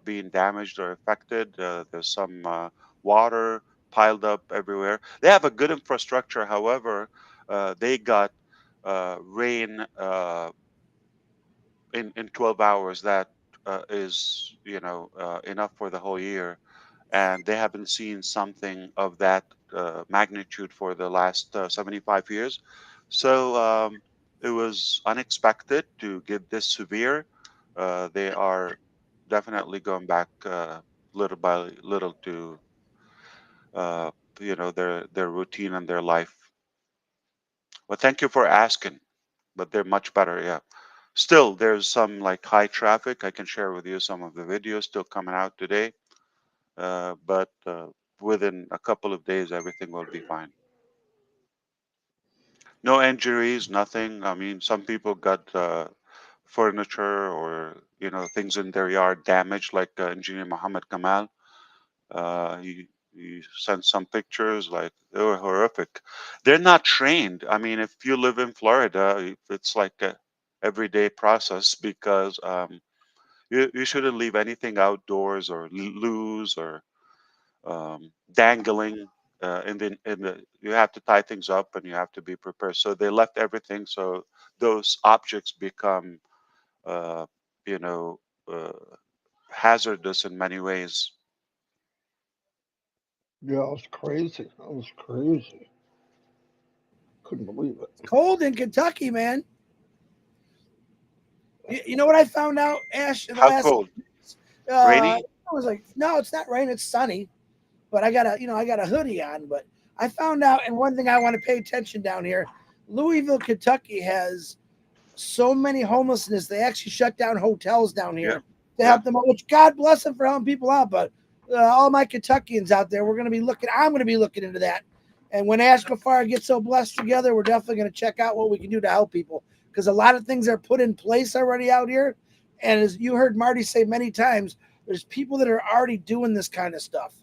being damaged or affected. There's some water piled up everywhere. They have a good infrastructure. However, they got rain in 12 hours that is, enough for the whole year. And they haven't seen something of that magnitude for the last 75 years. So it was unexpected to get this severe. They are definitely going back little by little to their routine and their life. But thank you for asking. But they're much better, yeah. Still, there's some like high traffic. I can share with you some of the videos still coming out today. But within a couple of days, everything will be fine. No injuries, nothing. I mean, some people got furniture or things in their yard damaged, like Engineer Muhammad Kamal. He sent some pictures, like they were horrific. They're not trained. I mean, if you live in Florida, it's like a everyday process because you shouldn't leave anything outdoors or loose or dangling in the you have to tie things up and you have to be prepared. So they left everything, so those objects become uh, you know uh, hazardous in many ways. Yeah, it was crazy. That was crazy. Couldn't believe it. It's cold in Kentucky, man. You know what I found out, Ash, in the How last cold? I Rainy? was like, no, it's not rain, it's sunny. But I got a hoodie on. But I found out, and one thing I want to pay attention down here, Louisville, Kentucky has so many homelessness. They actually shut down hotels down Yeah, here to yeah. help them out, which God bless them for helping people out. But all my Kentuckians out there, I'm going to be looking into that. And when Ash Gafar gets so blessed together, we're definitely going to check out what we can do to help people because a lot of things are put in place already out here. And as you heard Marty say many times, there's people that are already doing this kind of stuff.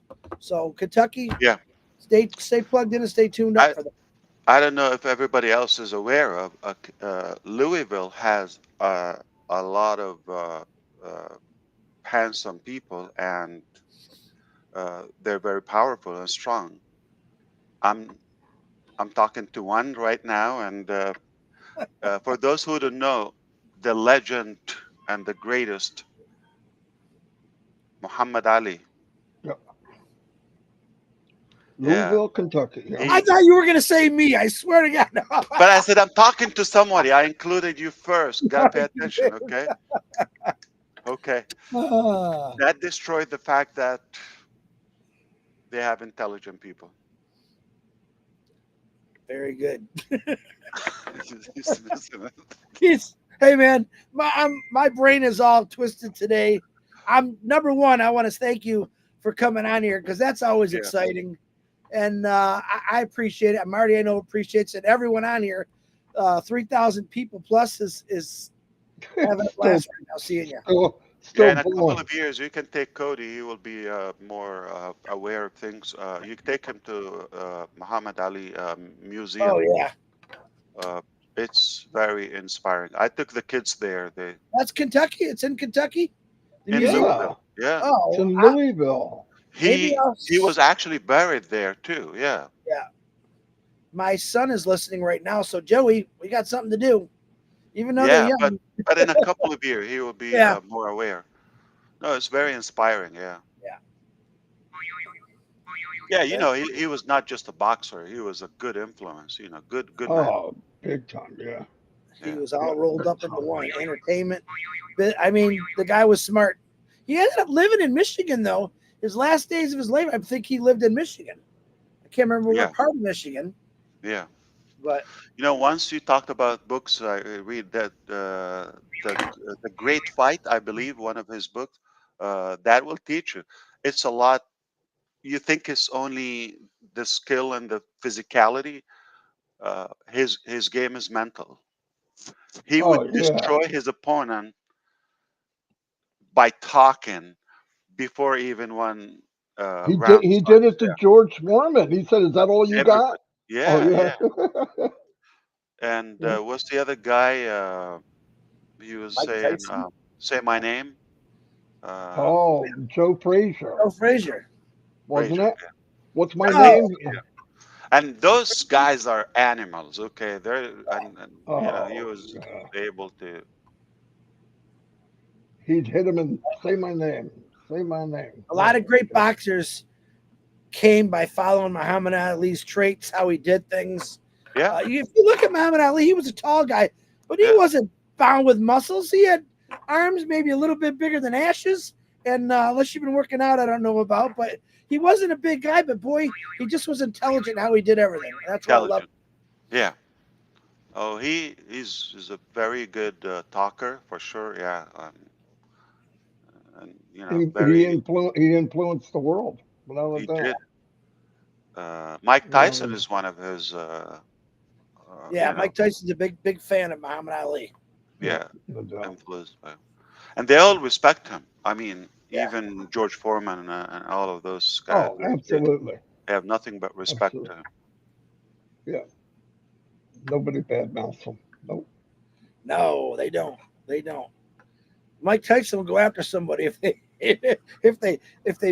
So Kentucky, Yeah. stay plugged in and stay tuned up I for that. I don't know if everybody else is aware of Louisville has a lot of uh, handsome people, and they're very powerful and strong. I'm I'm talking to one right now, and for those who don't know, the legend and the greatest Muhammad Ali. Yeah. Yeah, Louisville, Kentucky. Yeah. I he. thought you were going to say me. I swear to God. But I said I'm talking to somebody. I included you first. Gotta pay attention, okay? Okay. Ah, That destroyed the fact that they have intelligent people. very good. Listen, Hey man, my brain is all twisted today. I'm number one. I want to thank you for coming on here because that's always yeah, exciting, and I appreciate it. Marty, I know appreciates it. Everyone on here, 3,000 people plus is Having a blast right now, seeing you. Still, Yeah, still in a couple blowing. of years, you can take Cody. He will be more aware of things. You can take him to Muhammad Ali Oh Museum. yeah, Uh, it's very inspiring. I took the kids there. They that's Kentucky. It's in Kentucky. The in museum. Yeah, Louisville. Yeah, it's Oh, in Louisville. maybe I'll. he was actually buried there too. Yeah, Yeah, my son is listening right now. So Joey, we got something to do. Even though they're yeah. young. But in a couple of years, he will be Yeah, more aware. No, it's very inspiring. Yeah. yeah. Yeah, he was not just a boxer. He was a good influence. Good man. Oh, big time. Yeah, He Yeah. was yeah, all rolled big up into time. one entertainment. But I mean, the guy was smart. He ended up living in Michigan though. His last days of his life, I think he lived in Michigan. I can't remember Yeah. what part of Michigan, Yeah. but Once you talked about books, I read that the Great Fight, I believe, one of his books, that will teach you. It's a lot. You think it's only the skill and the physicality. His game is mental. He Oh would yeah, destroy his opponent by talking before even one round he did starts. it to George Foreman. He said, "Is that all you got?" Everybody. Oh Yeah, yeah. yeah. And Yeah. what's the other guy? He was Mike saying, Tyson, "Say my name." Uh, Oh, Joe Frazier, Joe Frazier. wasn't Frazier. it? What's my No, name? And those guys are animals. Okay, they're and he Oh, was yeah. able to. He'd hit him and say my name. Say my name. a lot Oh of my great God. boxers came by following Muhammad Ali's traits, how he did things. Yeah, If you look at Muhammad Ali, he was a tall guy, but he yeah, wasn't bound with muscles. He had arms maybe a little bit bigger than Ash's. And unless you've been working out, I don't know about, but he wasn't a big guy. But boy, he just was intelligent how he did everything. That's what I love. intelligent. Yeah. Oh, he's a very good talker for sure. Yeah, and very. He influenced the world without a He did. doubt. Mike Without Tyson a, is one of his. Yeah, Mike Tyson's a big fan of Muhammad Ali. yeah, Yeah, no doubt. influenced by. And they all respect him. I mean, Yeah, even George Foreman and all of those guys, Oh, they absolutely, have nothing but respect absolutely. to him. Yeah, nobody badmouths him. Nope. no, they don't. They don't. Mike Tyson will go after somebody if they if they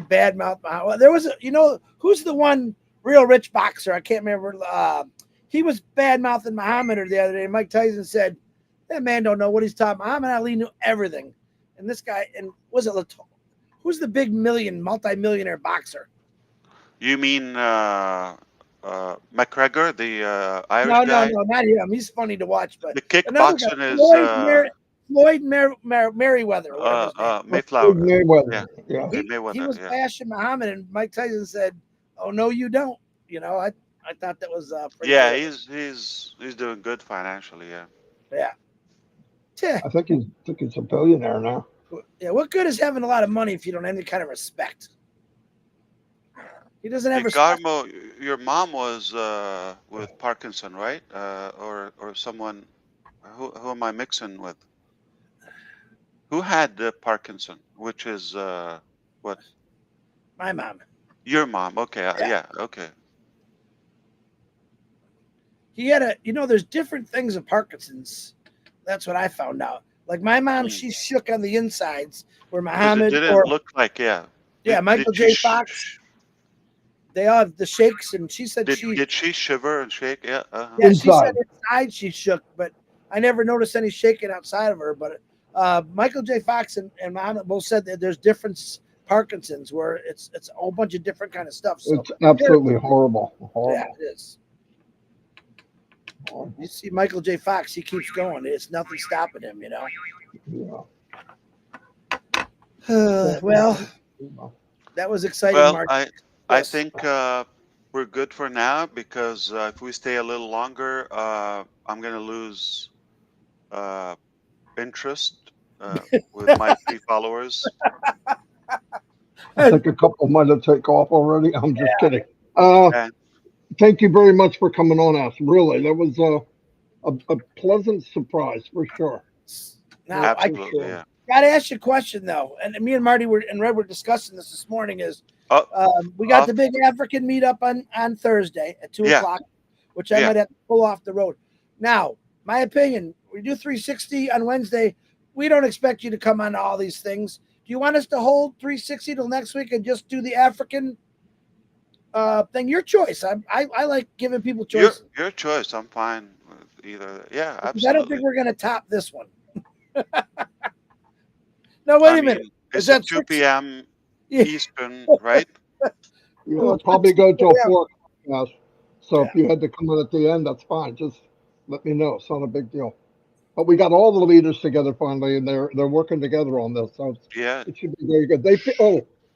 badmouth. Well, there was who's the one real rich boxer? I can't remember. He was bad mouthing Muhammad the other day. Mike Tyson said that man don't know what he's talking. Muhammad Ali knew everything, and this guy was it who's the big multi-millionaire boxer? You mean McGregor, the Irish No, no, guy? no, not him. He's funny to watch, but The another guy, kickboxing is Merriweather, or whatever his name. Big Mayflower. Yeah, Mayweather. Yeah. He Mayweather. was Yeah, bashing Muhammad, and Mike Tyson said, "Oh no, you don't." I thought that was pretty yeah. good. He's doing good financially. Yeah. Yeah. Tch, I think he's a billionaire now. yeah. What good is having a lot of money if you don't have any kind of respect? He doesn't have Hey, respect. Garmo, your mom was with Parkinson, right? Or someone. Who am I mixing with? Who had Parkinson? Which is what? My mom. Your mom. Okay. Yeah. Yeah. Okay. He had there's different things of Parkinson's. That's what I found out. Like my mom, Mm. she shook on the insides, where Because it Muhammad didn't or look like. Yeah. Michael Did she J. Fox, they all have the shakes, and she said did she shiver and shake? Yeah. Uh-huh. yeah, she said Inside. inside she shook, but I never noticed any shaking outside of her. But Michael J. Fox and Muhammad both said that there's different Parkinson's where it's a whole bunch of different kind of stuff. So It's absolutely horrible. yeah, Horrible. it is. Horrible. You see Michael J. Fox, he keeps going. It's nothing stopping him, Yeah. well, that was exciting, Well, Mark. I Yes. think we're good for now because if we stay a little longer, I'm gonna lose interest with my 3 followers. I think a couple might have taken off already. I'm just kidding. And Thank you very much for coming on us. Really, that was a pleasant surprise for sure. Now, Yeah, I for Absolutely, sure. yeah. got to ask you a question though, and me and Marty and Red were discussing this morning. Is Oh, we got off. the big African meetup on Thursday at 2 Yeah, o'clock, which I yeah. might have to pull off the road. Now, my opinion, we do 360 on Wednesday. We don't expect you to come on all these things. Do you want us to hold 360 till next week and just do the African thing? Your choice. I like giving people choices Your choice. I'm fine with either. Yeah, because I don't think absolutely. we're going to top this one. No, I wait a minute. mean, Is it's at that 2 six? p.m. Yeah. Eastern, right? You'll Well, probably go till yeah. 4. Yes. So Yeah. if you had to come in at the end, that's fine. Just let me know. It's not a big deal. But we got all the leaders together finally, and they're working together on this. So Yeah. it should be very good.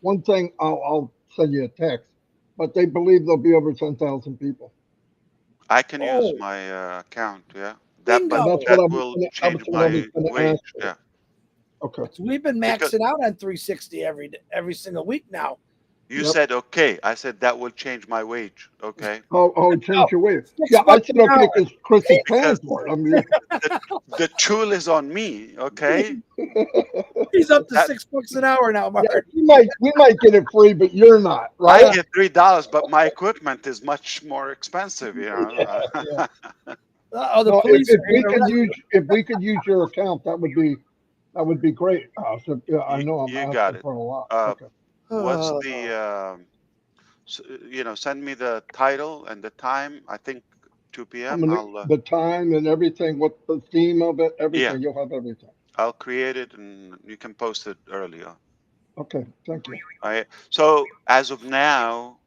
One thing I'll send you a text, but they believe there'll be over 10,000 people, I can use Oh, my account. Yeah. and But that's bingo. what that will that's change what I was my going to wage. ask you. Yeah. Okay. So we've been Because maxing out on 360 every single week now. you Yep. said okay. I said that will change my wage. Okay. Oh, Change your way. six Yeah, I bucks said an okay hour. because Chris is paying Because for it. I mean, the the tool is on me. Okay. He's up to That $6 an hour now, yeah, Mark. we might get it free, but you're not, I right? get $3, but my equipment is much more expensive. Yeah. Oh, the No, if, police if are we here to could arrest use you. if we could use your account, that would be great. So, yeah, I you know I'm you got asking it. for a lot. Uh, Okay. what's Oh, the send me the title and the time. I think 2 I'm p.m. gonna I'll the time and everything, what the theme of it, yeah, everything. You'll have everything. I'll create it and you can post it earlier. Okay. Thank you. I so as of now,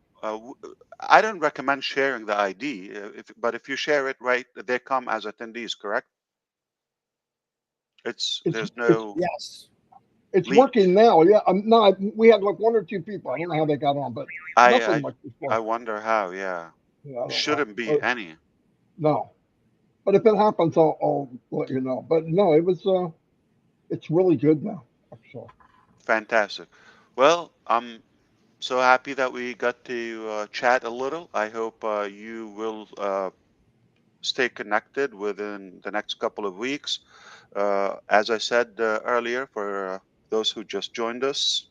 I don't recommend sharing the ID. But if you share it, right, they come as attendees, correct? It's There's it's no yes. it's leak. working now. Yeah. No, we had like 1 or 2 people. I don't know how they got on, but I nothing I like I before. wonder how. Yeah, Yeah, I don't know. shouldn't be any. No, but if it happens, I'll let you know. But no, it's really good now. Actually. Fantastic. Well, I'm so happy that we got to chat a little. I hope you will stay connected within the next couple of weeks. As I said earlier, for those who just joined us,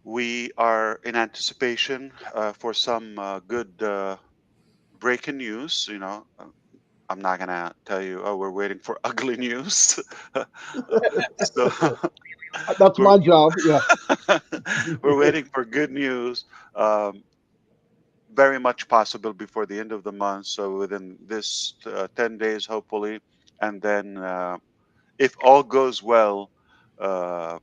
we are in anticipation for some good breaking news. I'm not gonna tell you, oh, we're waiting for ugly news. So That's we're my job. Yeah. we're waiting for good news. Um, very much possible before the end of the month. So within this 10 days, hopefully, and then if all goes well, uh,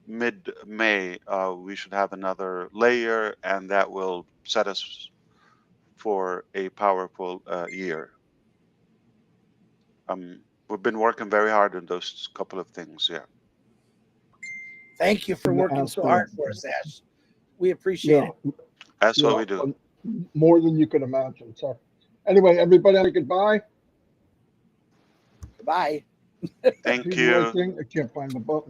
mid-May, we should have another layer, and that will set us for a powerful year. We've been working very hard on those couple of things. Yeah, Thank you for working so Absolutely. hard for us, Ash. We appreciate Yeah. it. that's what Yeah. we do. More than you could imagine. So, anyway, everybody, say goodbye. Goodbye. Thank See the right you. thing. I can't find the button.